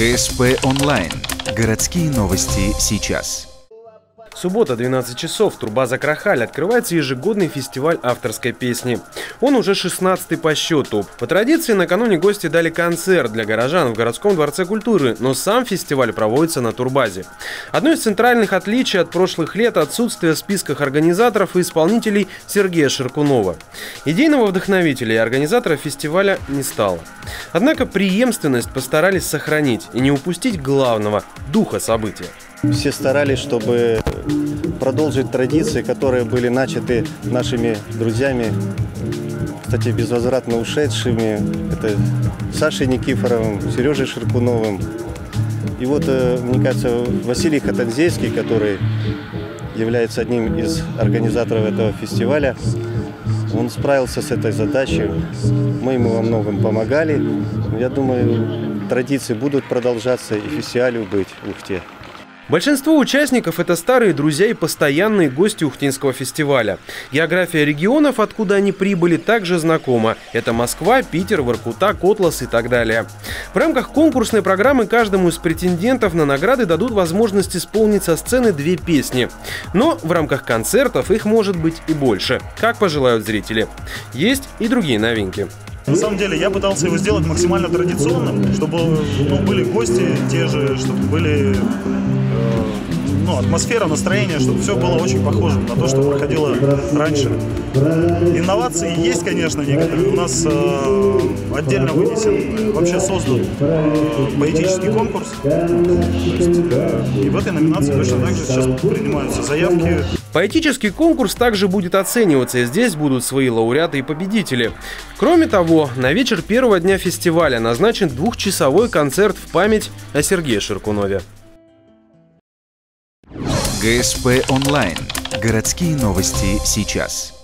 ГСП онлайн. Городские новости сейчас. Суббота, 12 часов. Турбаза Крахаль. Открывается ежегодный фестиваль авторской песни. Он уже 16-й по счету. По традиции, накануне гости дали концерт для горожан в городском дворце культуры, но сам фестиваль проводится на турбазе. Одно из центральных отличий от прошлых лет – отсутствие в списках организаторов и исполнителей Сергея Ширкунова. Идейного вдохновителя и организатора фестиваля не стало. Однако преемственность постарались сохранить и не упустить главного – духа события. Все старались, чтобы продолжить традиции, которые были начаты нашими друзьями, кстати, безвозвратно ушедшими. Это Сашей Никифоровым, Сережей Ширкуновым. И вот, мне кажется, Василий Хатанзейский, который является одним из организаторов этого фестиваля, он справился с этой задачей. Мы ему во многом помогали. Я думаю, традиции будут продолжаться и фестивалю быть в Ухте. Большинство участников – это старые друзья и постоянные гости Ухтинского фестиваля. География регионов, откуда они прибыли, также знакома. Это Москва, Питер, Воркута, Котлас и так далее. В рамках конкурсной программы каждому из претендентов на награды дадут возможность исполнить со сцены 2 песни. Но в рамках концертов их может быть и больше, как пожелают зрители. Есть и другие новинки. На самом деле я пытался его сделать максимально традиционным, чтобы были гости те же, чтобы были атмосфера, настроение, чтобы все было очень похоже на то, что проходило раньше. Инновации есть, конечно, некоторые. У нас отдельно вынесен, вообще создан поэтический конкурс. И в этой номинации точно так же сейчас принимаются заявки. Поэтический конкурс также будет оцениваться, и здесь будут свои лауреаты и победители. Кроме того, на вечер первого дня фестиваля назначен 2-часовой концерт в память о Сергее Ширкунове. ГСП онлайн. Городские новости сейчас.